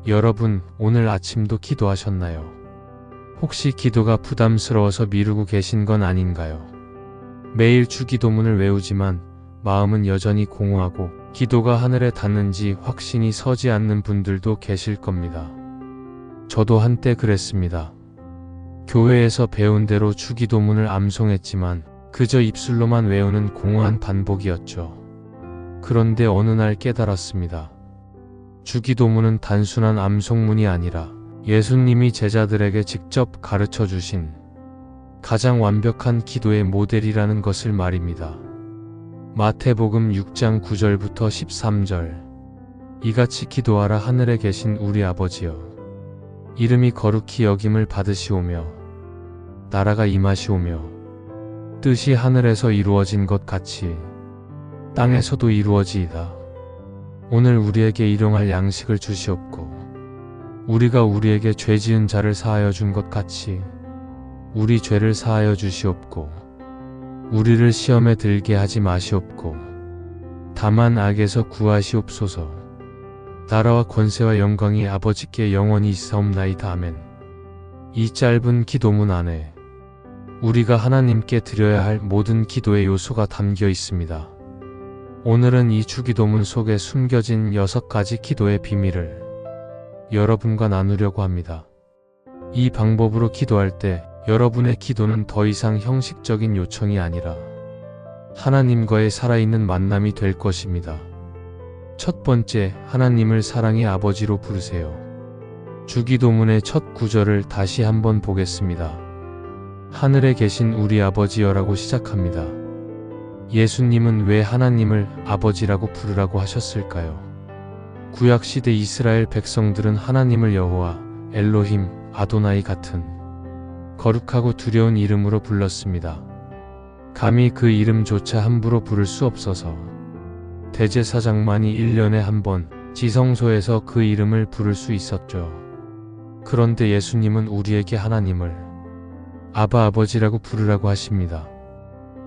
여러분, 오늘 아침도 기도하셨나요? 혹시 기도가 부담스러워서 미루고 계신 건 아닌가요? 매일 주기도문을 외우지만 마음은 여전히 공허하고 기도가 하늘에 닿는지 확신이 서지 않는 분들도 계실 겁니다. 저도 한때 그랬습니다. 교회에서 배운 대로 주기도문을 암송했지만 그저 입술로만 외우는 공허한 반복이었죠. 그런데 어느 날 깨달았습니다. 주기도문은 단순한 암송문이 아니라 예수님이 제자들에게 직접 가르쳐 주신 가장 완벽한 기도의 모델이라는 것을 말입니다. 마태복음 6장 9절부터 13절. 이같이 기도하라. 하늘에 계신 우리 아버지여, 이름이 거룩히 여김을 받으시오며 나라가 임하시오며 뜻이 하늘에서 이루어진 것 같이 땅에서도 이루어지이다. 오늘 우리에게 일용할 양식을 주시옵고 우리가 우리에게 죄 지은 자를 사하여 준 것 같이 우리 죄를 사하여 주시옵고 우리를 시험에 들게 하지 마시옵고 다만 악에서 구하시옵소서. 나라와 권세와 영광이 아버지께 영원히 있사옵나이다. 아멘. 이 짧은 기도문 안에 우리가 하나님께 드려야 할 모든 기도의 요소가 담겨 있습니다. 오늘은 이 주기도문 속에 숨겨진 6가지 기도의 비밀을 여러분과 나누려고 합니다. 이 방법으로 기도할 때 여러분의 기도는 더 이상 형식적인 요청이 아니라 하나님과의 살아있는 만남이 될 것입니다. 첫 번째, 하나님을 사랑의 아버지로 부르세요. 주기도문의 첫 구절을 다시 한번 보겠습니다. 하늘에 계신 우리 아버지여라고 시작합니다. 예수님은 왜 하나님을 아버지라고 부르라고 하셨을까요? 구약시대 이스라엘 백성들은 하나님을 여호와, 엘로힘, 아도나이 같은 거룩하고 두려운 이름으로 불렀습니다. 감히 그 이름조차 함부로 부를 수 없어서 대제사장만이 1년에 한 번 지성소에서 그 이름을 부를 수 있었죠. 그런데 예수님은 우리에게 하나님을 아바 아버지라고 부르라고 하십니다.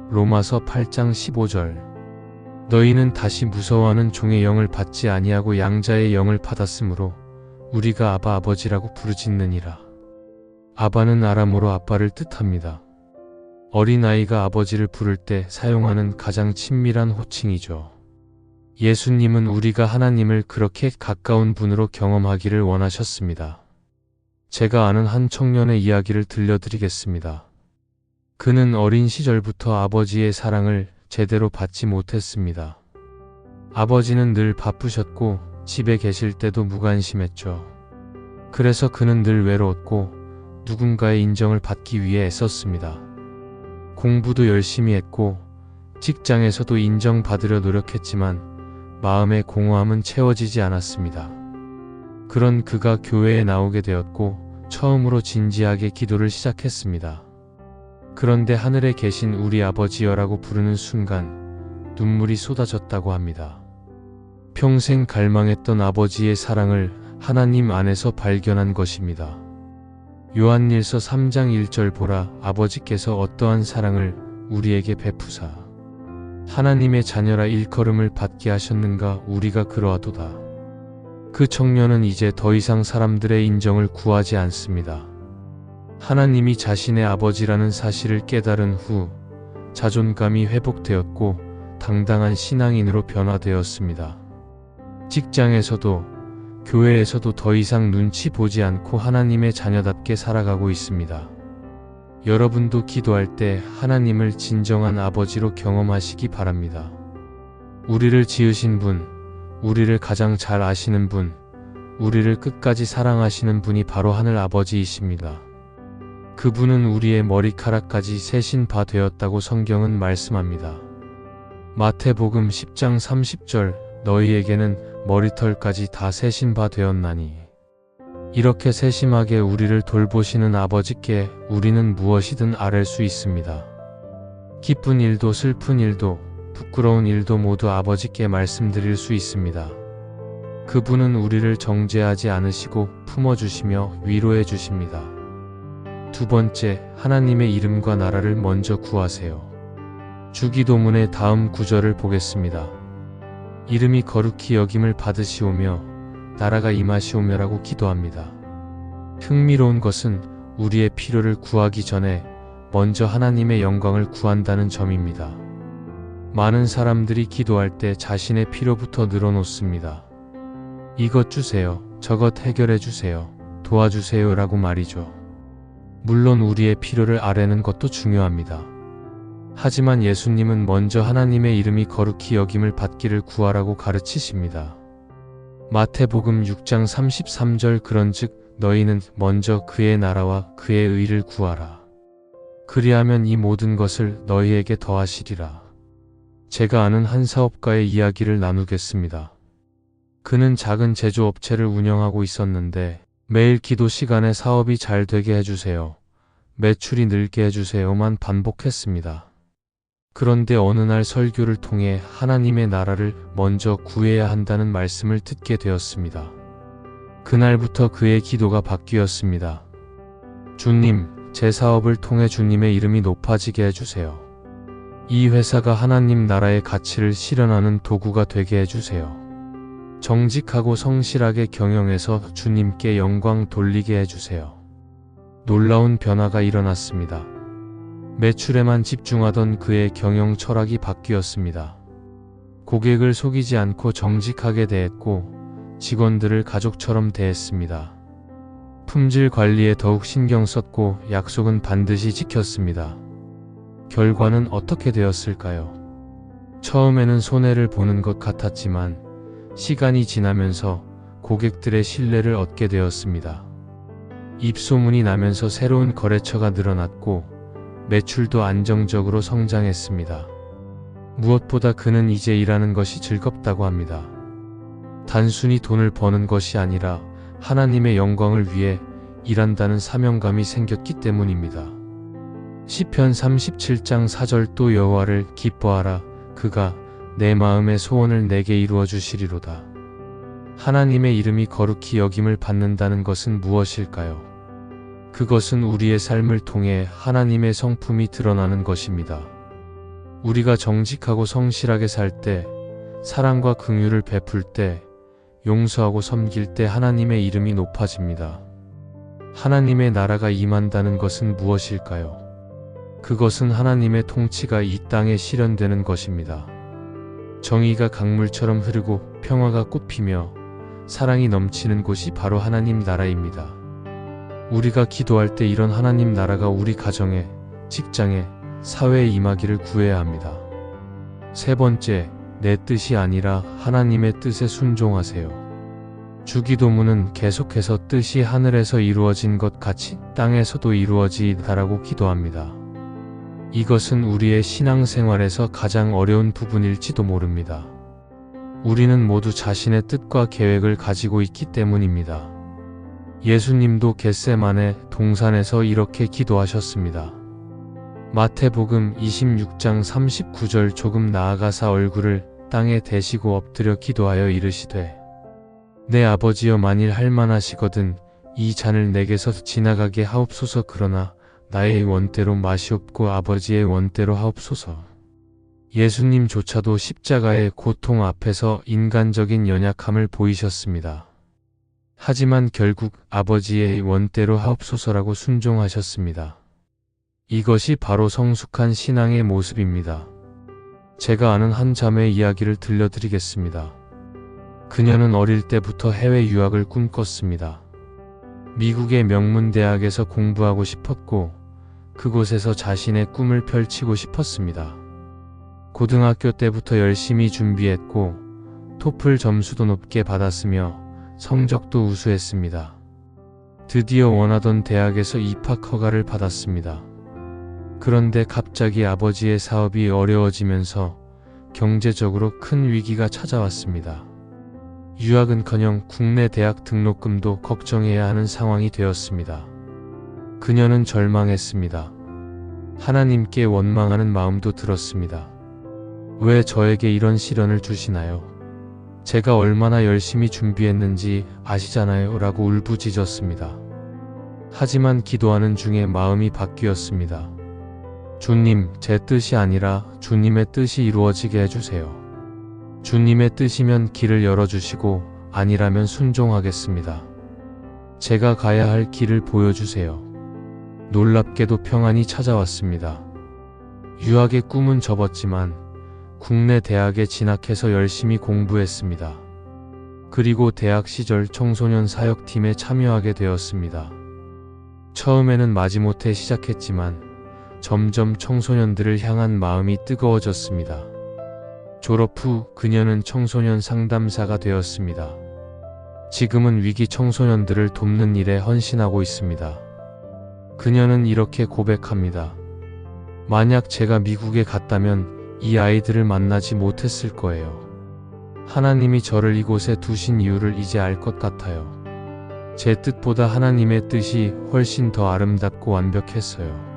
로마서 8장 15절. 너희는 다시 무서워하는 종의 영을 받지 아니하고 양자의 영을 받았으므로 우리가 아바 아버지라고 부르짖느니라. 아바는 아람어로 아빠를 뜻합니다. 어린아이가 아버지를 부를 때 사용하는 가장 친밀한 호칭이죠. 예수님은 우리가 하나님을 그렇게 가까운 분으로 경험하기를 원하셨습니다. 제가 아는 한 청년의 이야기를 들려드리겠습니다. 그는 어린 시절부터 아버지의 사랑을 제대로 받지 못했습니다. 아버지는 늘 바쁘셨고 집에 계실 때도 무관심했죠. 그래서 그는 늘 외로웠고 누군가의 인정을 받기 위해 애썼습니다. 공부도 열심히 했고 직장에서도 인정받으려 노력했지만 마음의 공허함은 채워지지 않았습니다. 그런 그가 교회에 나오게 되었고 처음으로 진지하게 기도를 시작했습니다. 그런데 하늘에 계신 우리 아버지여라고 부르는 순간 눈물이 쏟아졌다고 합니다. 평생 갈망했던 아버지의 사랑을 하나님 안에서 발견한 것입니다. 요한일서 3장 1절 보라, 아버지께서 어떠한 사랑을 우리에게 베푸사 하나님의 자녀라 일컬음을 받게 하셨는가. 우리가 그러하도다. 그 청년은 이제 더 이상 사람들의 인정을 구하지 않습니다. 하나님이 자신의 아버지라는 사실을 깨달은 후 자존감이 회복되었고 당당한 신앙인으로 변화되었습니다. 직장에서도 교회에서도 더 이상 눈치 보지 않고 하나님의 자녀답게 살아가고 있습니다. 여러분도 기도할 때 하나님을 진정한 아버지로 경험하시기 바랍니다. 우리를 지으신 분, 우리를 가장 잘 아시는 분, 우리를 끝까지 사랑하시는 분이 바로 하늘 아버지이십니다. 그분은 우리의 머리카락까지 세신 바 되었다고 성경은 말씀합니다. 마태복음 10장 30절, 너희에게는 머리털까지 다 세신 바 되었나니. 이렇게 세심하게 우리를 돌보시는 아버지께 우리는 무엇이든 아뢰 수 있습니다. 기쁜 일도 슬픈 일도 부끄러운 일도 모두 아버지께 말씀드릴 수 있습니다. 그분은 우리를 정죄하지 않으시고 품어주시며 위로해 주십니다. 두 번째, 하나님의 이름과 나라를 먼저 구하세요. 주기도문의 다음 구절을 보겠습니다. 이름이 거룩히 여김을 받으시오며 나라가 임하시오며라고 기도합니다. 흥미로운 것은 우리의 필요를 구하기 전에 먼저 하나님의 영광을 구한다는 점입니다. 많은 사람들이 기도할 때 자신의 필요부터 늘어놓습니다. 이것 주세요, 저것 해결해 주세요, 도와주세요 라고 말이죠. 물론 우리의 필요를 아뢰는 것도 중요합니다. 하지만 예수님은 먼저 하나님의 이름이 거룩히 여김을 받기를 구하라고 가르치십니다. 마태복음 6장 33절 그런즉 너희는 먼저 그의 나라와 그의 의를 구하라. 그리하면 이 모든 것을 너희에게 더하시리라. 제가 아는 한 사업가의 이야기를 나누겠습니다. 그는 작은 제조업체를 운영하고 있었는데 매일 기도 시간에 사업이 잘 되게 해주세요, 매출이 늘게 해주세요만 반복했습니다. 그런데 어느 날 설교를 통해 하나님의 나라를 먼저 구해야 한다는 말씀을 듣게 되었습니다. 그날부터 그의 기도가 바뀌었습니다. 주님, 제 사업을 통해 주님의 이름이 높아지게 해주세요. 이 회사가 하나님 나라의 가치를 실현하는 도구가 되게 해주세요. 정직하고 성실하게 경영해서 주님께 영광 돌리게 해주세요. 놀라운 변화가 일어났습니다. 매출에만 집중하던 그의 경영 철학이 바뀌었습니다. 고객을 속이지 않고 정직하게 대했고 직원들을 가족처럼 대했습니다. 품질 관리에 더욱 신경 썼고 약속은 반드시 지켰습니다. 결과는 어떻게 되었을까요? 처음에는 손해를 보는 것 같았지만 시간이 지나면서 고객들의 신뢰를 얻게 되었습니다. 입소문이 나면서 새로운 거래처가 늘어났고 매출도 안정적으로 성장했습니다. 무엇보다 그는 이제 일하는 것이 즐겁다고 합니다. 단순히 돈을 버는 것이 아니라 하나님의 영광을 위해 일한다는 사명감이 생겼기 때문입니다. 시편 37장 4절 또 여호와를 기뻐하라. 그가 내 마음의 소원을 내게 이루어 주시리로다. 하나님의 이름이 거룩히 여김을 받는다는 것은 무엇일까요? 그것은 우리의 삶을 통해 하나님의 성품이 드러나는 것입니다. 우리가 정직하고 성실하게 살 때, 사랑과 긍휼을 베풀 때, 용서하고 섬길 때 하나님의 이름이 높아집니다. 하나님의 나라가 임한다는 것은 무엇일까요? 그것은 하나님의 통치가 이 땅에 실현되는 것입니다. 정의가 강물처럼 흐르고 평화가 꽃피며 사랑이 넘치는 곳이 바로 하나님 나라입니다. 우리가 기도할 때 이런 하나님 나라가 우리 가정에, 직장에, 사회에 임하기를 구해야 합니다. 세 번째, 내 뜻이 아니라 하나님의 뜻에 순종하세요. 주기도문은 계속해서 뜻이 하늘에서 이루어진 것 같이 땅에서도 이루어지다라고 기도합니다. 이것은 우리의 신앙생활에서 가장 어려운 부분일지도 모릅니다. 우리는 모두 자신의 뜻과 계획을 가지고 있기 때문입니다. 예수님도 겟세마네 동산에서 이렇게 기도하셨습니다. 마태복음 26장 39절 조금 나아가사 얼굴을 땅에 대시고 엎드려 기도하여 이르시되 내 아버지여 만일 할만하시거든 이 잔을 내게서 지나가게 하옵소서. 그러나 나의 원대로 마시옵고 아버지의 원대로 하옵소서. 예수님조차도 십자가의 고통 앞에서 인간적인 연약함을 보이셨습니다. 하지만 결국 아버지의 원대로 하옵소서라고 순종하셨습니다. 이것이 바로 성숙한 신앙의 모습입니다. 제가 아는 한 자매의 이야기를 들려드리겠습니다. 그녀는 어릴 때부터 해외 유학을 꿈꿨습니다. 미국의 명문 대학에서 공부하고 싶었고 그곳에서 자신의 꿈을 펼치고 싶었습니다. 고등학교 때부터 열심히 준비했고 토플 점수도 높게 받았으며 성적도 우수했습니다. 드디어 원하던 대학에서 입학 허가를 받았습니다. 그런데 갑자기 아버지의 사업이 어려워지면서 경제적으로 큰 위기가 찾아왔습니다. 유학은커녕 국내 대학 등록금도 걱정해야 하는 상황이 되었습니다. 그녀는 절망했습니다. 하나님께 원망하는 마음도 들었습니다. 왜 저에게 이런 시련을 주시나요? 제가 얼마나 열심히 준비했는지 아시잖아요 라고 울부짖었습니다. 하지만 기도하는 중에 마음이 바뀌었습니다. 주님, 제 뜻이 아니라 주님의 뜻이 이루어지게 해주세요. 주님의 뜻이면 길을 열어주시고 아니라면 순종하겠습니다. 제가 가야 할 길을 보여주세요. 놀랍게도 평안이 찾아왔습니다. 유학의 꿈은 접었지만 국내 대학에 진학해서 열심히 공부했습니다. 그리고 대학 시절 청소년 사역팀에 참여하게 되었습니다. 처음에는 마지못해 시작했지만 점점 청소년들을 향한 마음이 뜨거워졌습니다. 졸업 후 그녀는 청소년 상담사가 되었습니다. 지금은 위기 청소년들을 돕는 일에 헌신하고 있습니다. 그녀는 이렇게 고백합니다. 만약 제가 미국에 갔다면 이 아이들을 만나지 못했을 거예요. 하나님이 저를 이곳에 두신 이유를 이제 알 것 같아요. 제 뜻보다 하나님의 뜻이 훨씬 더 아름답고 완벽했어요.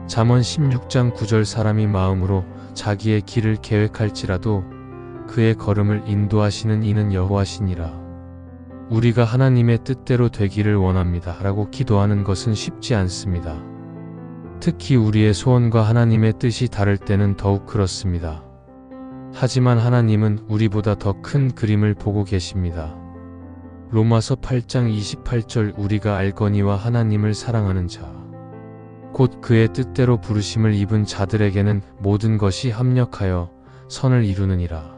잠언 16장 9절 사람이 마음으로 자기의 길을 계획할지라도 그의 걸음을 인도하시는 이는 여호와시니라. 우리가 하나님의 뜻대로 되기를 원합니다 라고 기도하는 것은 쉽지 않습니다. 특히 우리의 소원과 하나님의 뜻이 다를 때는 더욱 그렇습니다. 하지만 하나님은 우리보다 더 큰 그림을 보고 계십니다. 로마서 8장 28절 우리가 알거니와 하나님을 사랑하는 자 곧 그의 뜻대로 부르심을 입은 자들에게는 모든 것이 합력하여 선을 이루느니라.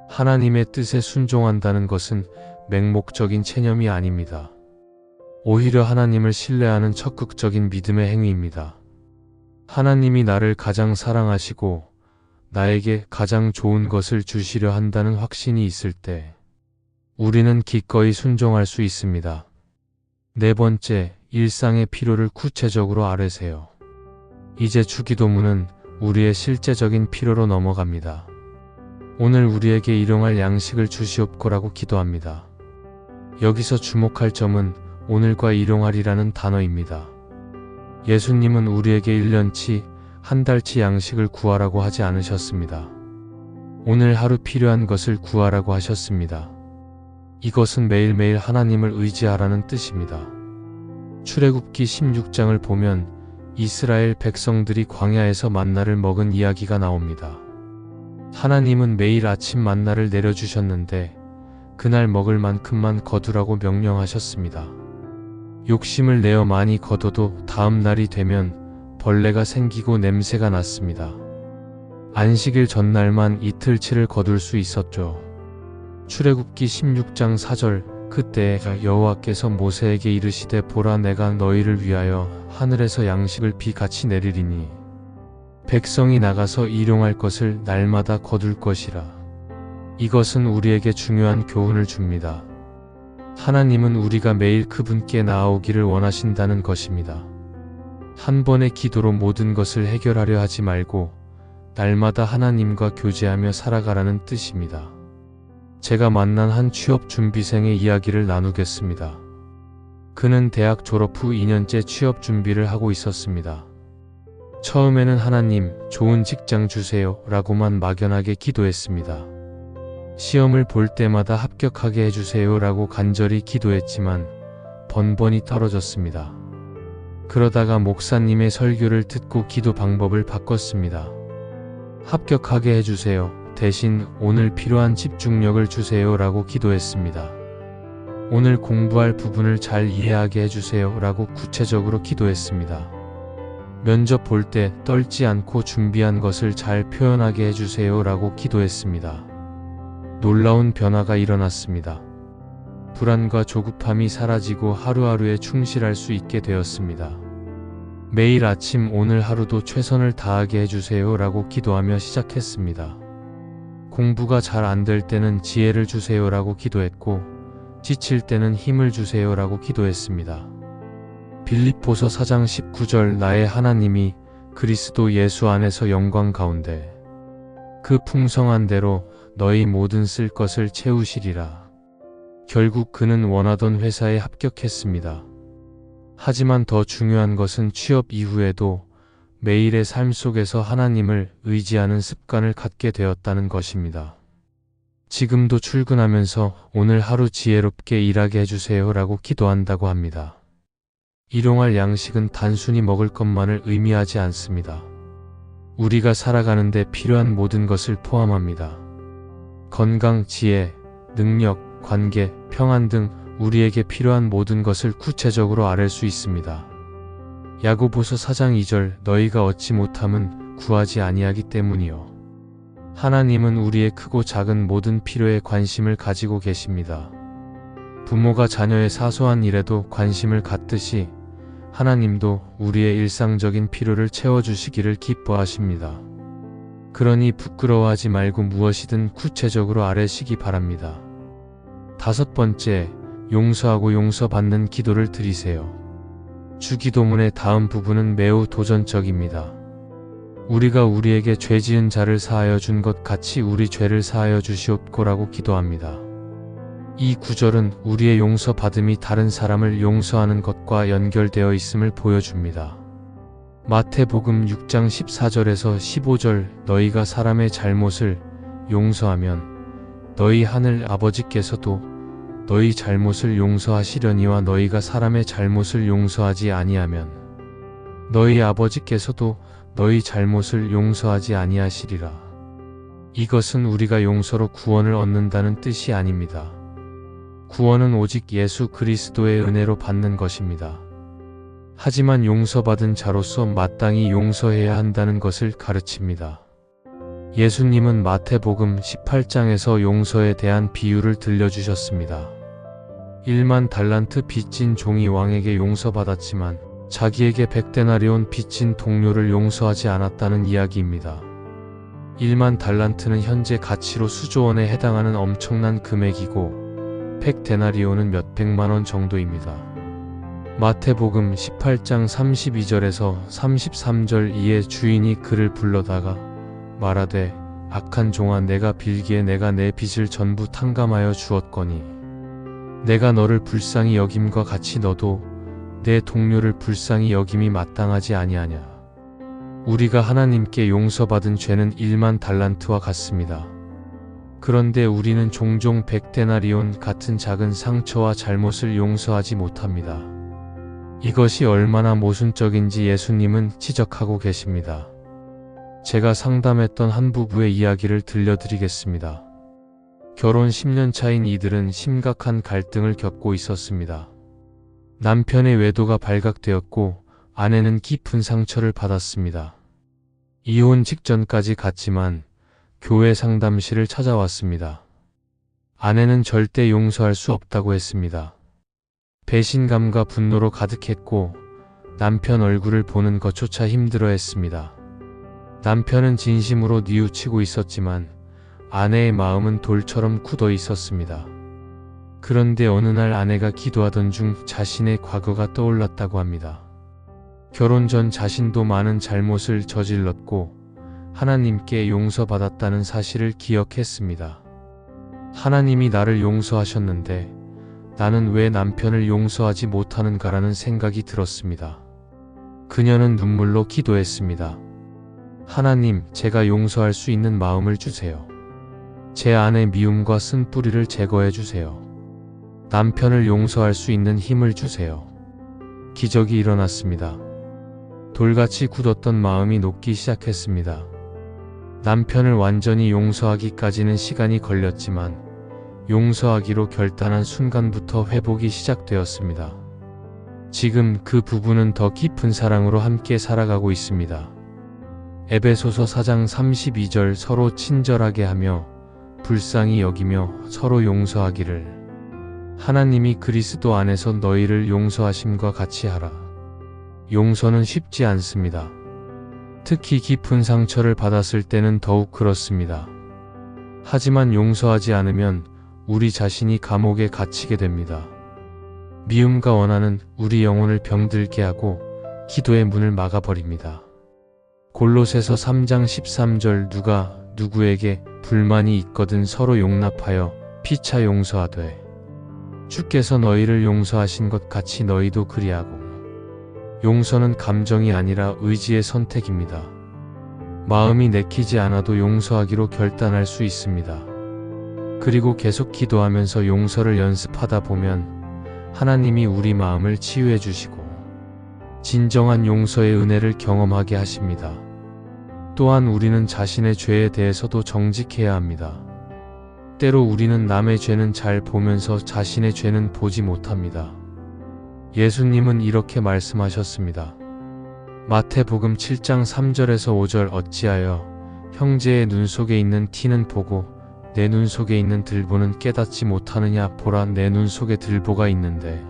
하나님의 뜻에 순종한다는 것은 맹목적인 체념이 아닙니다. 오히려 하나님을 신뢰하는 적극적인 믿음의 행위입니다. 하나님이 나를 가장 사랑하시고 나에게 가장 좋은 것을 주시려 한다는 확신이 있을 때 우리는 기꺼이 순종할 수 있습니다. 네 번째, 일상의 필요를 구체적으로 아뢰세요. 이제 주기도문은 우리의 실제적인 필요로 넘어갑니다. 오늘 우리에게 일용할 양식을 주시옵고라고 기도합니다. 여기서 주목할 점은 오늘과 일용할이라는 단어입니다. 예수님은 우리에게 1년치, 한 달치 양식을 구하라고 하지 않으셨습니다. 오늘 하루 필요한 것을 구하라고 하셨습니다. 이것은 매일매일 하나님을 의지하라는 뜻입니다. 출애굽기 16장을 보면 이스라엘 백성들이 광야에서 만나를 먹은 이야기가 나옵니다. 하나님은 매일 아침 만나를 내려주셨는데 그날 먹을 만큼만 거두라고 명령하셨습니다. 욕심을 내어 많이 거둬도 다음 날이 되면 벌레가 생기고 냄새가 났습니다. 안식일 전날만 이틀치를 거둘 수 있었죠. 출애굽기 16장 4절 그때 여호와께서 모세에게 이르시되 보라 내가 너희를 위하여 하늘에서 양식을 비같이 내리리니 백성이 나가서 일용할 것을 날마다 거둘 것이라. 이것은 우리에게 중요한 교훈을 줍니다. 하나님은 우리가 매일 그분께 나아오기를 원하신다는 것입니다. 한 번의 기도로 모든 것을 해결하려 하지 말고 날마다 하나님과 교제하며 살아가라는 뜻입니다. 제가 만난 한 취업 준비생의 이야기를 나누겠습니다. 그는 대학 졸업 후 2년째 취업 준비를 하고 있었습니다. 처음에는 하나님, 좋은 직장 주세요 라고만 막연하게 기도했습니다. 시험을 볼 때마다 합격하게 해주세요 라고 간절히 기도했지만 번번이 떨어졌습니다. 그러다가 목사님의 설교를 듣고 기도 방법을 바꿨습니다. 합격하게 해주세요. 대신 오늘 필요한 집중력을 주세요 라고 기도했습니다. 오늘 공부할 부분을 잘 이해하게 해주세요 라고 구체적으로 기도했습니다. 면접 볼 때 떨지 않고 준비한 것을 잘 표현하게 해주세요 라고 기도했습니다. 놀라운 변화가 일어났습니다. 불안과 조급함이 사라지고 하루하루에 충실할 수 있게 되었습니다. 매일 아침 오늘 하루도 최선을 다하게 해주세요 라고 기도하며 시작했습니다. 공부가 잘 안 될 때는 지혜를 주세요 라고 기도했고 지칠 때는 힘을 주세요 라고 기도했습니다. 빌립보서 4장 19절 나의 하나님이 그리스도 예수 안에서 영광 가운데 그 풍성한 대로 너희 모든 쓸 것을 채우시리라. 결국 그는 원하던 회사에 합격했습니다. 하지만 더 중요한 것은 취업 이후에도 매일의 삶 속에서 하나님을 의지하는 습관을 갖게 되었다는 것입니다. 지금도 출근하면서 오늘 하루 지혜롭게 일하게 해주세요 라고 기도한다고 합니다. 일용할 양식은 단순히 먹을 것만을 의미하지 않습니다. 우리가 살아가는데 필요한 모든 것을 포함합니다. 건강, 지혜, 능력, 관계, 평안 등 우리에게 필요한 모든 것을 구체적으로 아뢰 수 있습니다. 야고보서 4장 2절 너희가 얻지 못함은 구하지 아니하기 때문이요. 하나님은 우리의 크고 작은 모든 필요에 관심을 가지고 계십니다. 부모가 자녀의 사소한 일에도 관심을 갖듯이 하나님도 우리의 일상적인 필요를 채워주시기를 기뻐하십니다. 그러니 부끄러워하지 말고 무엇이든 구체적으로 아뢰시기 바랍니다. 5번째, 용서하고 용서받는 기도를 드리세요. 주기도문의 다음 부분은 매우 도전적입니다. 우리가 우리에게 죄 지은 자를 사하여 준 것 같이 우리 죄를 사하여 주시옵고라고 기도합니다. 이 구절은 우리의 용서받음이 다른 사람을 용서하는 것과 연결되어 있음을 보여줍니다. 마태복음 6장 14절에서 15절 너희가 사람의 잘못을 용서하면 너희 하늘 아버지께서도 너희 잘못을 용서하시려니와 너희가 사람의 잘못을 용서하지 아니하면 너희 아버지께서도 너희 잘못을 용서하지 아니하시리라. 이것은 우리가 용서로 구원을 얻는다는 뜻이 아닙니다. 구원은 오직 예수 그리스도의 은혜로 받는 것입니다. 하지만 용서받은 자로서 마땅히 용서해야 한다는 것을 가르칩니다. 예수님은 마태복음 18장에서 용서에 대한 비유를 들려주셨습니다. 1만 달란트 빚진 종이 왕에게 용서받았지만 자기에게 100데나리온 빚진 동료를 용서하지 않았다는 이야기입니다. 1만 달란트는 현재 가치로 수조원에 해당하는 엄청난 금액이고 100데나리온은 몇백만 원 정도입니다. 마태복음 18장 32절에서 33절 이에 주인이 그를 불러다가 말하되 악한 종아 내가 빌기에 내가 내 빚을 전부 탕감하여 주었거니 내가 너를 불쌍히 여김과 같이 너도 내 동료를 불쌍히 여김이 마땅하지 아니하냐. 우리가 하나님께 용서받은 죄는 1만 달란트와 같습니다. 그런데 우리는 종종 100데나리온 같은 작은 상처와 잘못을 용서하지 못합니다. 이것이 얼마나 모순적인지 예수님은 지적하고 계십니다. 제가 상담했던 한 부부의 이야기를 들려드리겠습니다. 결혼 10년 차인 이들은 심각한 갈등을 겪고 있었습니다. 남편의 외도가 발각되었고 아내는 깊은 상처를 받았습니다. 이혼 직전까지 갔지만 교회 상담실을 찾아왔습니다. 아내는 절대 용서할 수 없다고 했습니다. 배신감과 분노로 가득했고 남편 얼굴을 보는 것조차 힘들어했습니다. 남편은 진심으로 뉘우치고 있었지만 아내의 마음은 돌처럼 굳어 있었습니다. 그런데 어느 날 아내가 기도하던 중 자신의 과거가 떠올랐다고 합니다. 결혼 전 자신도 많은 잘못을 저질렀고 하나님께 용서받았다는 사실을 기억했습니다. 하나님이 나를 용서하셨는데 나는 왜 남편을 용서하지 못하는가라는 생각이 들었습니다. 그녀는 눈물로 기도했습니다. 하나님, 제가 용서할 수 있는 마음을 주세요. 제 안의 미움과 쓴뿌리를 제거해 주세요. 남편을 용서할 수 있는 힘을 주세요. 기적이 일어났습니다. 돌같이 굳었던 마음이 녹기 시작했습니다. 남편을 완전히 용서하기까지는 시간이 걸렸지만 용서하기로 결단한 순간부터 회복이 시작되었습니다. 지금 그 부부는 더 깊은 사랑으로 함께 살아가고 있습니다. 에베소서 4장 32절 서로 친절하게 하며 불쌍히 여기며 서로 용서하기를 하나님이 그리스도 안에서 너희를 용서하심과 같이 하라. 용서는 쉽지 않습니다. 특히 깊은 상처를 받았을 때는 더욱 그렇습니다. 하지만 용서하지 않으면 우리 자신이 감옥에 갇히게 됩니다. 미움과 원한은 우리 영혼을 병들게 하고 기도의 문을 막아버립니다. 골로새서 3장 13절 누가 누구에게 불만이 있거든 서로 용납하여 피차 용서하되 주께서 너희를 용서하신 것 같이 너희도 그리하고. 용서는 감정이 아니라 의지의 선택입니다. 마음이 내키지 않아도 용서하기로 결단할 수 있습니다. 그리고 계속 기도하면서 용서를 연습하다 보면 하나님이 우리 마음을 치유해 주시고 진정한 용서의 은혜를 경험하게 하십니다. 또한 우리는 자신의 죄에 대해서도 정직해야 합니다. 때로 우리는 남의 죄는 잘 보면서 자신의 죄는 보지 못합니다. 예수님은 이렇게 말씀하셨습니다. 마태복음 7장 3절에서 5절 어찌하여 형제의 눈 속에 있는 티는 보고 내 눈 속에 있는 들보는 깨닫지 못하느냐. 보라, 내 눈 속에 들보가 있는데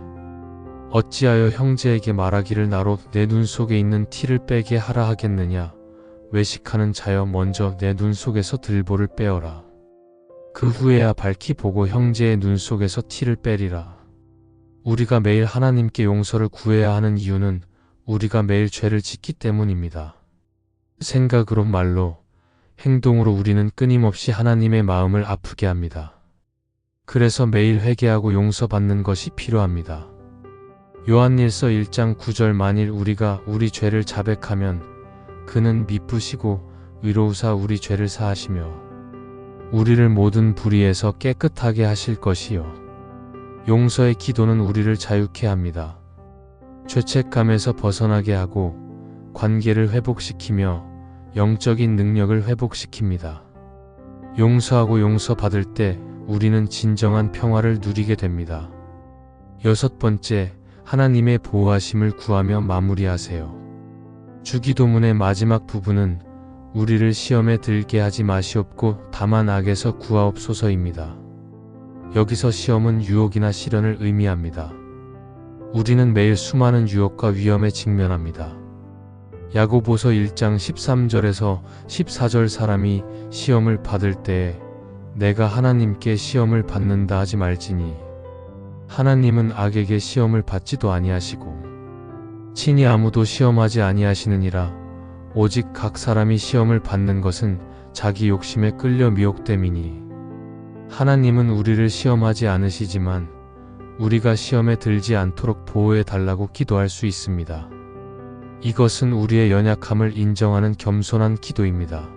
어찌하여 형제에게 말하기를 나로 내 눈 속에 있는 티를 빼게 하라 하겠느냐. 외식하는 자여, 먼저 내 눈 속에서 들보를 빼어라. 그 후에야 밝히 보고 형제의 눈 속에서 티를 빼리라. 우리가 매일 하나님께 용서를 구해야 하는 이유는 우리가 매일 죄를 짓기 때문입니다. 생각으로, 말로, 행동으로 우리는 끊임없이 하나님의 마음을 아프게 합니다. 그래서 매일 회개하고 용서받는 것이 필요합니다. 요한일서 1장 9절 만일 우리가 우리 죄를 자백하면 그는 미쁘시고 의로우사 우리 죄를 사하시며 우리를 모든 불의에서 깨끗하게 하실 것이요. 용서의 기도는 우리를 자유케 합니다. 죄책감에서 벗어나게 하고 관계를 회복시키며 영적인 능력을 회복시킵니다. 용서하고 용서받을 때 우리는 진정한 평화를 누리게 됩니다. 6번째, 하나님의 보호하심을 구하며 마무리하세요. 주기도문의 마지막 부분은 우리를 시험에 들게 하지 마시옵고 다만 악에서 구하옵소서입니다. 여기서 시험은 유혹이나 시련을 의미합니다. 우리는 매일 수많은 유혹과 위험에 직면합니다. 야고보서 1장 13절에서 14절 사람이 시험을 받을 때에 내가 하나님께 시험을 받는다 하지 말지니 하나님은 악에게 시험을 받지도 아니하시고 친히 아무도 시험하지 아니하시느니라. 오직 각 사람이 시험을 받는 것은 자기 욕심에 끌려 미혹됨이니 하나님은 우리를 시험하지 않으시지만 우리가 시험에 들지 않도록 보호해 달라고 기도할 수 있습니다. 이것은 우리의 연약함을 인정하는 겸손한 기도입니다.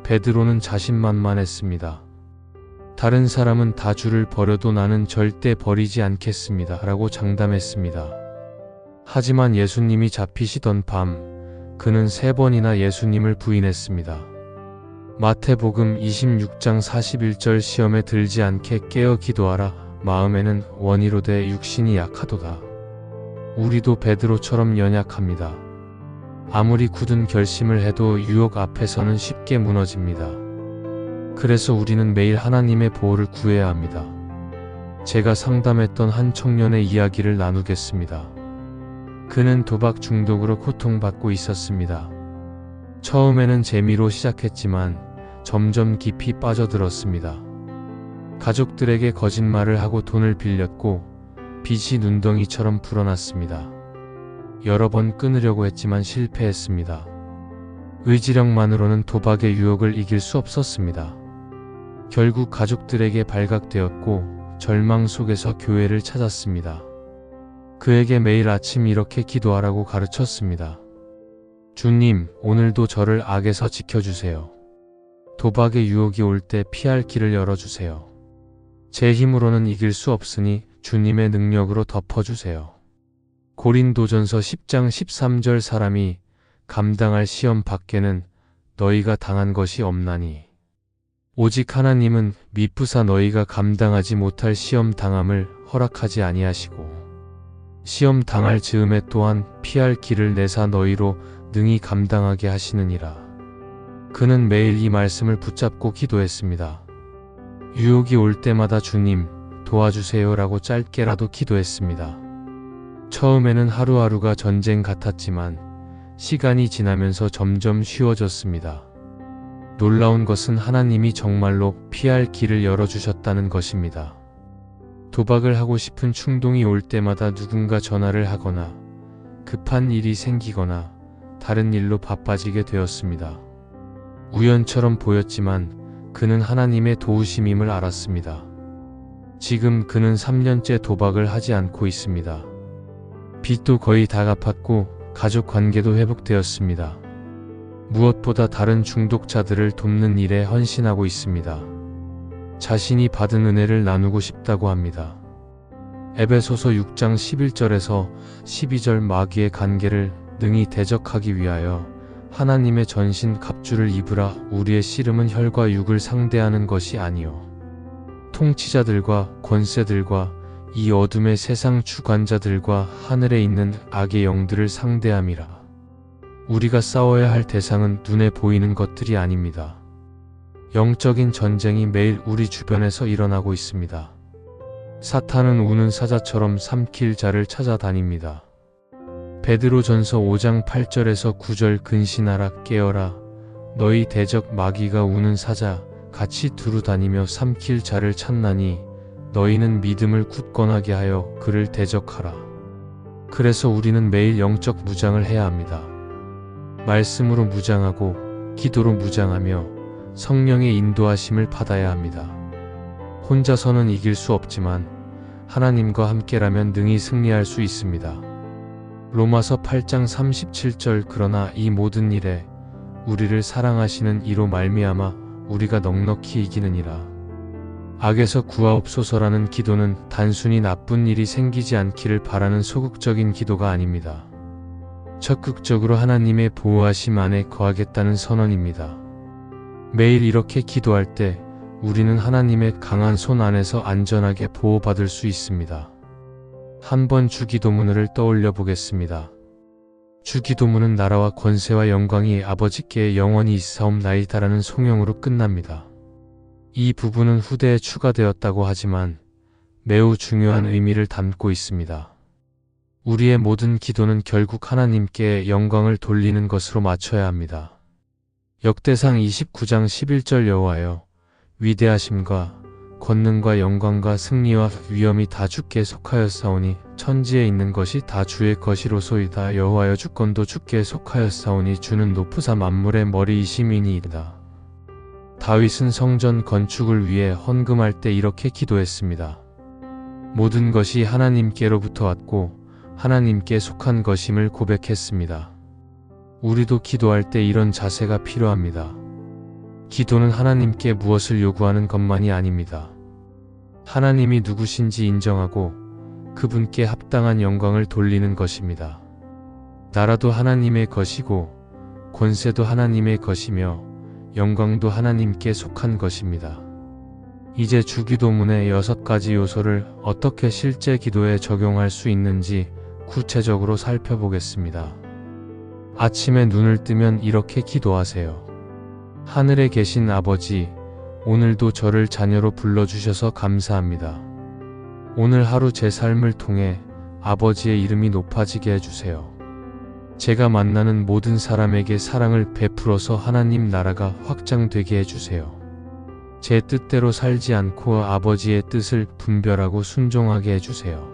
베드로는 자신만만했습니다. 다른 사람은 다 주를 버려도 나는 절대 버리지 않겠습니다 라고 장담했습니다. 하지만 예수님이 잡히시던 밤 그는 3번이나 예수님을 부인했습니다. 마태복음 26장 41절 시험에 들지 않게 깨어 기도하라. 마음에는 원이로되 육신이 약하도다. 우리도 베드로처럼 연약합니다. 아무리 굳은 결심을 해도 유혹 앞에서는 쉽게 무너집니다. 그래서 우리는 매일 하나님의 보호를 구해야 합니다. 제가 상담했던 한 청년의 이야기를 나누겠습니다. 그는 도박 중독으로 고통받고 있었습니다. 처음에는 재미로 시작했지만 점점 깊이 빠져들었습니다. 가족들에게 거짓말을 하고 돈을 빌렸고 빚이 눈덩이처럼 불어났습니다. 여러 번 끊으려고 했지만 실패했습니다. 의지력만으로는 도박의 유혹을 이길 수 없었습니다. 결국 가족들에게 발각되었고 절망 속에서 교회를 찾았습니다. 그에게 매일 아침 이렇게 기도하라고 가르쳤습니다. 주님, 오늘도 저를 악에서 지켜주세요. 도박의 유혹이 올 때 피할 길을 열어주세요. 제 힘으로는 이길 수 없으니 주님의 능력으로 덮어주세요. 고린도전서 10장 13절 사람이 감당할 시험 밖에는 너희가 당한 것이 없나니 오직 하나님은 미쁘사 너희가 감당하지 못할 시험 당함을 허락하지 아니하시고 시험 당할 즈음에 또한 피할 길을 내사 너희로 능히 감당하게 하시느니라. 그는 매일 이 말씀을 붙잡고 기도했습니다. 유혹이 올 때마다 주님 도와주세요 라고 짧게라도 기도했습니다. 처음에는 하루하루가 전쟁 같았지만 시간이 지나면서 점점 쉬워졌습니다. 놀라운 것은 하나님이 정말로 피할 길을 열어주셨다는 것입니다. 도박을 하고 싶은 충동이 올 때마다 누군가 전화를 하거나 급한 일이 생기거나 다른 일로 바빠지게 되었습니다. 우연처럼 보였지만 그는 하나님의 도우심임을 알았습니다. 지금 그는 3년째 도박을 하지 않고 있습니다. 빚도 거의 다 갚았고 가족 관계도 회복되었습니다. 무엇보다 다른 중독자들을 돕는 일에 헌신하고 있습니다. 자신이 받은 은혜를 나누고 싶다고 합니다. 에베소서 6장 11절에서 12절 마귀의 관계를 능히 대적하기 위하여 하나님의 전신 갑주를 입으라. 우리의 씨름은 혈과 육을 상대하는 것이 아니요 통치자들과 권세들과 이 어둠의 세상 주관자들과 하늘에 있는 악의 영들을 상대함이라. 우리가 싸워야 할 대상은 눈에 보이는 것들이 아닙니다. 영적인 전쟁이 매일 우리 주변에서 일어나고 있습니다. 사탄은 우는 사자처럼 삼킬 자를 찾아다닙니다. 베드로전서 5장 8절에서 9절 근신하라 깨어라 너희 대적 마귀가 우는 사자 같이 두루다니며 삼킬 자를 찾나니 너희는 믿음을 굳건하게 하여 그를 대적하라. 그래서 우리는 매일 영적 무장을 해야 합니다. 말씀으로 무장하고 기도로 무장하며 성령의 인도하심을 받아야 합니다. 혼자서는 이길 수 없지만 하나님과 함께라면 능히 승리할 수 있습니다. 로마서 8장 37절 그러나 이 모든 일에 우리를 사랑하시는 이로 말미암아 우리가 넉넉히 이기느니라. 악에서 구하옵소서라는 기도는 단순히 나쁜 일이 생기지 않기를 바라는 소극적인 기도가 아닙니다. 적극적으로 하나님의 보호하심 안에 거하겠다는 선언입니다. 매일 이렇게 기도할 때 우리는 하나님의 강한 손 안에서 안전하게 보호받을 수 있습니다. 한번 주기도문을 떠올려 보겠습니다. 주기도문은 나라와 권세와 영광이 아버지께 영원히 있사옵나이다라는 송영으로 끝납니다. 이 부분은 후대에 추가되었다고 하지만 매우 중요한 의미를 담고 있습니다. 우리의 모든 기도는 결국 하나님께 영광을 돌리는 것으로 맞춰야 합니다. 역대상 29장 11절 여호와여 위대하심과 권능과 영광과 승리와 위엄이 다 주께 속하였사오니 천지에 있는 것이 다 주의 것이로소이다. 여호와여 주권도 주께 속하였사오니 주는 높으사 만물의 머리이심이니이다. 다윗은 성전 건축을 위해 헌금할 때 이렇게 기도했습니다. 모든 것이 하나님께로부터 왔고 하나님께 속한 것임을 고백했습니다. 우리도 기도할 때 이런 자세가 필요합니다. 기도는 하나님께 무엇을 요구하는 것만이 아닙니다. 하나님이 누구신지 인정하고 그분께 합당한 영광을 돌리는 것입니다. 나라도 하나님의 것이고 권세도 하나님의 것이며 영광도 하나님께 속한 것입니다. 이제 주기도문의 6가지 요소를 어떻게 실제 기도에 적용할 수 있는지 구체적으로 살펴보겠습니다. 아침에 눈을 뜨면 이렇게 기도하세요. 하늘에 계신 아버지, 오늘도 저를 자녀로 불러주셔서 감사합니다. 오늘 하루 제 삶을 통해 아버지의 이름이 높아지게 해주세요. 제가 만나는 모든 사람에게 사랑을 베풀어서 하나님 나라가 확장되게 해주세요. 제 뜻대로 살지 않고 아버지의 뜻을 분별하고 순종하게 해주세요.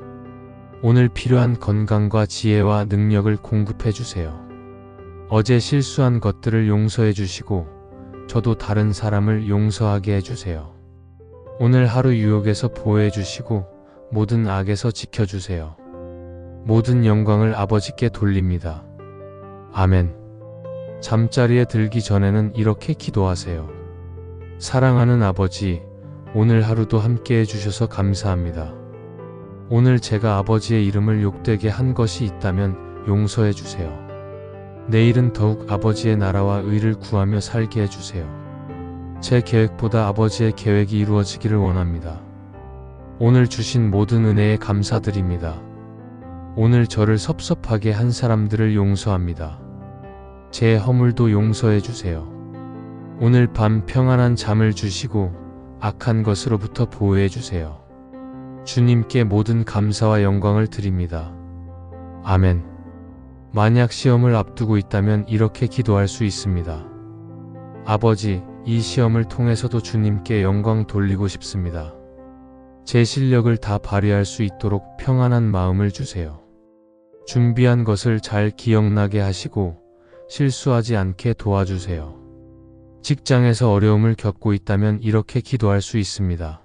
오늘 필요한 건강과 지혜와 능력을 공급해 주세요. 어제 실수한 것들을 용서해 주시고 저도 다른 사람을 용서하게 해주세요. 오늘 하루 유혹에서 보호해 주시고 모든 악에서 지켜주세요. 모든 영광을 아버지께 돌립니다. 아멘. 잠자리에 들기 전에는 이렇게 기도하세요. 사랑하는 아버지, 오늘 하루도 함께 해주셔서 감사합니다. 오늘 제가 아버지의 이름을 욕되게 한 것이 있다면 용서해 주세요. 내일은 더욱 아버지의 나라와 의를 구하며 살게 해주세요. 제 계획보다 아버지의 계획이 이루어지기를 원합니다. 오늘 주신 모든 은혜에 감사드립니다. 오늘 저를 섭섭하게 한 사람들을 용서합니다. 제 허물도 용서해 주세요. 오늘 밤 평안한 잠을 주시고 악한 것으로부터 보호해 주세요. 주님께 모든 감사와 영광을 드립니다. 아멘. 만약 시험을 앞두고 있다면 이렇게 기도할 수 있습니다. 아버지, 이 시험을 통해서도 주님께 영광 돌리고 싶습니다. 제 실력을 다 발휘할 수 있도록 평안한 마음을 주세요. 준비한 것을 잘 기억나게 하시고 실수하지 않게 도와주세요. 직장에서 어려움을 겪고 있다면 이렇게 기도할 수 있습니다.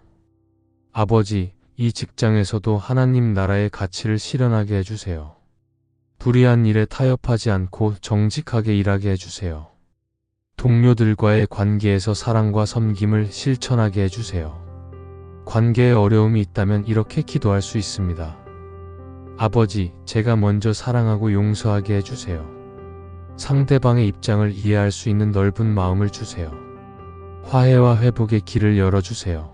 아버지, 이 직장에서도 하나님 나라의 가치를 실현하게 해주세요. 불의한 일에 타협하지 않고 정직하게 일하게 해주세요. 동료들과의 관계에서 사랑과 섬김을 실천하게 해주세요. 관계에 어려움이 있다면 이렇게 기도할 수 있습니다. 아버지, 제가 먼저 사랑하고 용서하게 해주세요. 상대방의 입장을 이해할 수 있는 넓은 마음을 주세요. 화해와 회복의 길을 열어주세요.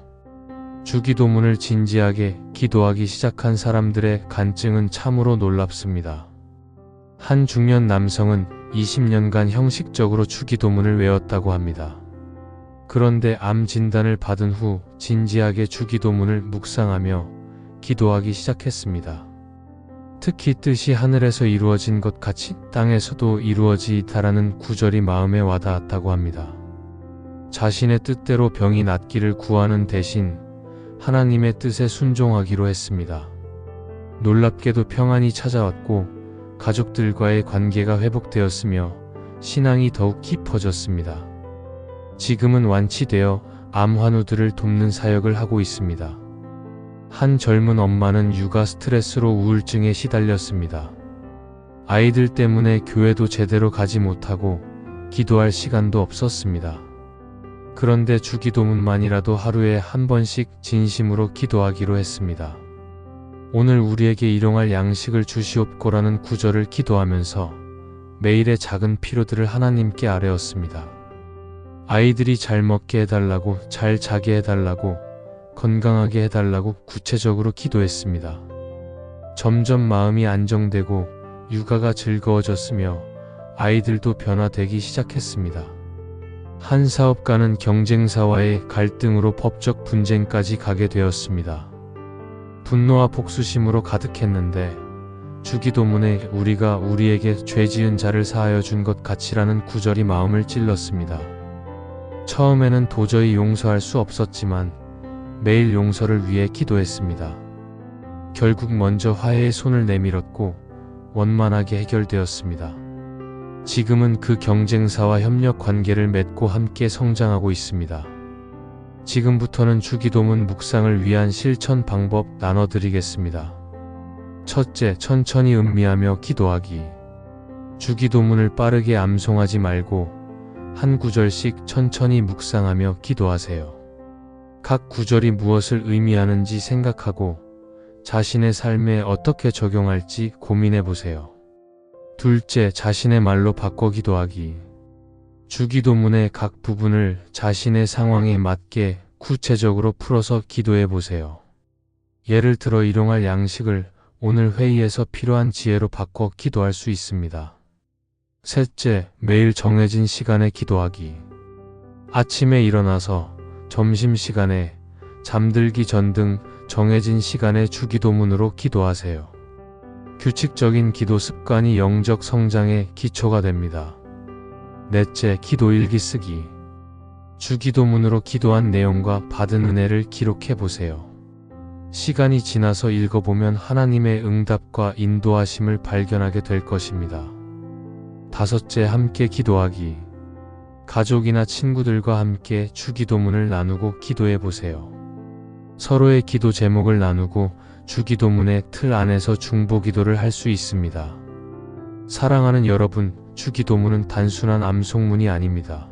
주기도문을 진지하게 기도하기 시작한 사람들의 간증은 참으로 놀랍습니다. 한 중년 남성은 20년간 형식적으로 주기도문을 외웠다고 합니다. 그런데 암 진단을 받은 후 진지하게 주기도문을 묵상하며 기도하기 시작했습니다. 특히 뜻이 하늘에서 이루어진 것 같이 땅에서도 이루어지이다라는 구절이 마음에 와닿았다고 합니다. 자신의 뜻대로 병이 낫기를 구하는 대신 하나님의 뜻에 순종하기로 했습니다. 놀랍게도 평안이 찾아왔고 가족들과의 관계가 회복되었으며 신앙이 더욱 깊어졌습니다. 지금은 완치되어 암 환우들을 돕는 사역을 하고 있습니다. 한 젊은 엄마는 육아 스트레스로 우울증에 시달렸습니다. 아이들 때문에 교회도 제대로 가지 못하고 기도할 시간도 없었습니다. 그런데 주기도문만이라도 하루에 한 번씩 진심으로 기도하기로 했습니다. 오늘 우리에게 일용할 양식을 주시옵고라는 구절을 기도하면서 매일의 작은 필요들을 하나님께 아뢰었습니다. 아이들이 잘 먹게 해달라고, 잘 자게 해달라고, 건강하게 해달라고 구체적으로 기도했습니다. 점점 마음이 안정되고 육아가 즐거워졌으며 아이들도 변화되기 시작했습니다. 한 사업가는 경쟁사와의 갈등으로 법적 분쟁까지 가게 되었습니다. 분노와 복수심으로 가득했는데 주기도문에 우리가 우리에게 죄 지은 자를 사하여 준 것 같이라는 구절이 마음을 찔렀습니다. 처음에는 도저히 용서할 수 없었지만 매일 용서를 위해 기도했습니다. 결국 먼저 화해의 손을 내밀었고 원만하게 해결되었습니다. 지금은 그 경쟁사와 협력 관계를 맺고 함께 성장하고 있습니다. 지금부터는 주기도문 묵상을 위한 실천 방법 나눠드리겠습니다. 첫째, 천천히 음미하며 기도하기. 주기도문을 빠르게 암송하지 말고 한 구절씩 천천히 묵상하며 기도하세요. 각 구절이 무엇을 의미하는지 생각하고 자신의 삶에 어떻게 적용할지 고민해 보세요. 둘째, 자신의 말로 바꿔 기도하기. 주기도문의 각 부분을 자신의 상황에 맞게 구체적으로 풀어서 기도해 보세요. 예를 들어 일용할 양식을 오늘 회의에서 필요한 지혜로 바꿔 기도할 수 있습니다. 셋째, 매일 정해진 시간에 기도하기. 아침에 일어나서 점심시간에 잠들기 전 등 정해진 시간에 주기도문으로 기도하세요. 규칙적인 기도 습관이 영적 성장의 기초가 됩니다. 넷째, 기도 일기 쓰기. 주기도문으로 기도한 내용과 받은 은혜를 기록해 보세요. 시간이 지나서 읽어보면 하나님의 응답과 인도하심을 발견하게 될 것입니다. 다섯째, 함께 기도하기. 가족이나 친구들과 함께 주기도문을 나누고 기도해 보세요. 서로의 기도 제목을 나누고 주기도문의 틀 안에서 중보기도를 할 수 있습니다. 사랑하는 여러분, 주기도문은 단순한 암송문이 아닙니다.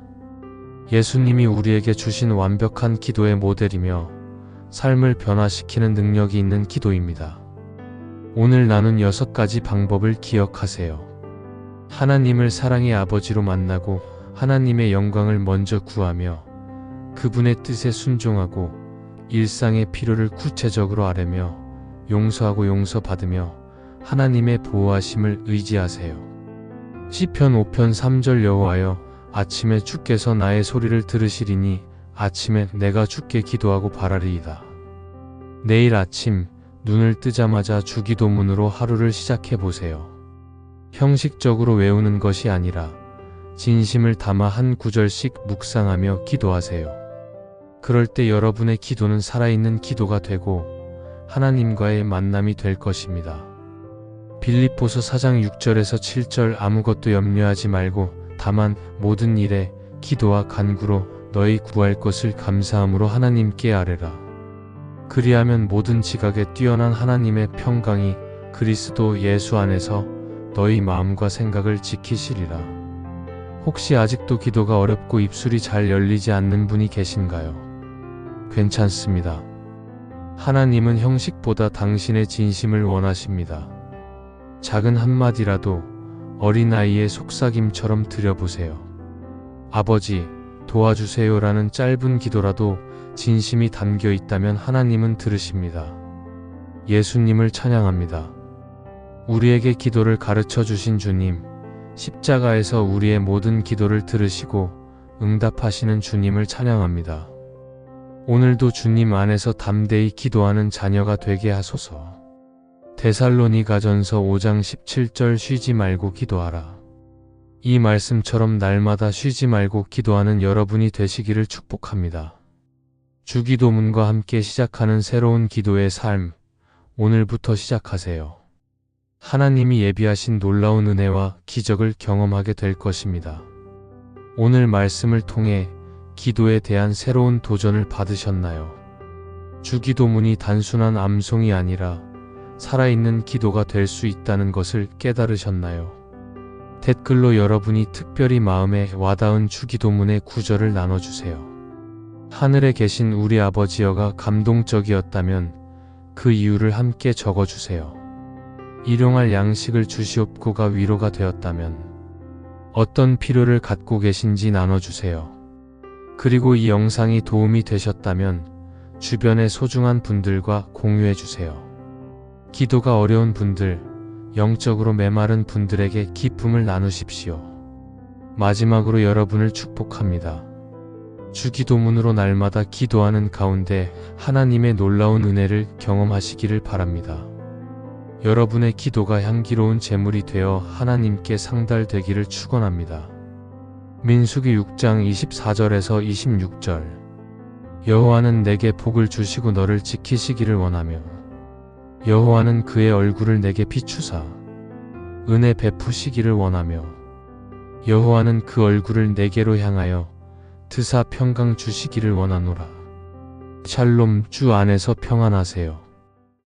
예수님이 우리에게 주신 완벽한 기도의 모델이며 삶을 변화시키는 능력이 있는 기도입니다. 오늘 나눈 6가지 방법을 기억하세요. 하나님을 사랑의 아버지로 만나고 하나님의 영광을 먼저 구하며 그분의 뜻에 순종하고 일상의 필요를 구체적으로 아뢰며 용서하고 용서받으며 하나님의 보호하심을 의지하세요. 시편 5편 3절 여호와여, 아침에 주께서 나의 소리를 들으시리니 아침에 내가 주께 기도하고 바라리이다. 내일 아침 눈을 뜨자마자 주기도문으로 하루를 시작해 보세요. 형식적으로 외우는 것이 아니라 진심을 담아 한 구절씩 묵상하며 기도하세요. 그럴 때 여러분의 기도는 살아있는 기도가 되고 하나님과의 만남이 될 것입니다. 빌립보서 4장 6절에서 7절 아무것도 염려하지 말고 다만 모든 일에 기도와 간구로 너희 구할 것을 감사함으로 하나님께 아뢰라. 그리하면 모든 지각에 뛰어난 하나님의 평강이 그리스도 예수 안에서 너희 마음과 생각을 지키시리라. 혹시 아직도 기도가 어렵고 입술이 잘 열리지 않는 분이 계신가요? 괜찮습니다. 하나님은 형식보다 당신의 진심을 원하십니다. 작은 한마디라도 어린아이의 속삭임처럼 드려보세요. 아버지, 도와주세요라는 짧은 기도라도 진심이 담겨 있다면 하나님은 들으십니다. 예수님을 찬양합니다. 우리에게 기도를 가르쳐 주신 주님, 십자가에서 우리의 모든 기도를 들으시고 응답하시는 주님을 찬양합니다. 오늘도 주님 안에서 담대히 기도하는 자녀가 되게 하소서. 데살로니가전서 5장 17절 쉬지 말고 기도하라. 이 말씀처럼 날마다 쉬지 말고 기도하는 여러분이 되시기를 축복합니다. 주기도문과 함께 시작하는 새로운 기도의 삶, 오늘부터 시작하세요. 하나님이 예비하신 놀라운 은혜와 기적을 경험하게 될 것입니다. 오늘 말씀을 통해 기도에 대한 새로운 도전을 받으셨나요? 주기도문이 단순한 암송이 아니라 살아있는 기도가 될 수 있다는 것을 깨달으셨나요? 댓글로 여러분이 특별히 마음에 와닿은 주기도문의 구절을 나눠주세요. 하늘에 계신 우리 아버지여가 감동적이었다면 그 이유를 함께 적어주세요. 일용할 양식을 주시옵고가 위로가 되었다면 어떤 필요를 갖고 계신지 나눠주세요. 그리고 이 영상이 도움이 되셨다면 주변의 소중한 분들과 공유해주세요. 기도가 어려운 분들, 영적으로 메마른 분들에게 기쁨을 나누십시오. 마지막으로 여러분을 축복합니다. 주기도문으로 날마다 기도하는 가운데 하나님의 놀라운 은혜를 경험하시기를 바랍니다. 여러분의 기도가 향기로운 제물이 되어 하나님께 상달되기를 축원합니다. 민수기 6장 24절에서 26절. 여호와는 내게 복을 주시고 너를 지키시기를 원하며 여호와는 그의 얼굴을 내게 비추사 은혜 베푸시기를 원하며 여호와는 그 얼굴을 내게로 향하여 드사 평강 주시기를 원하노라. 샬롬. 주 안에서 평안하세요.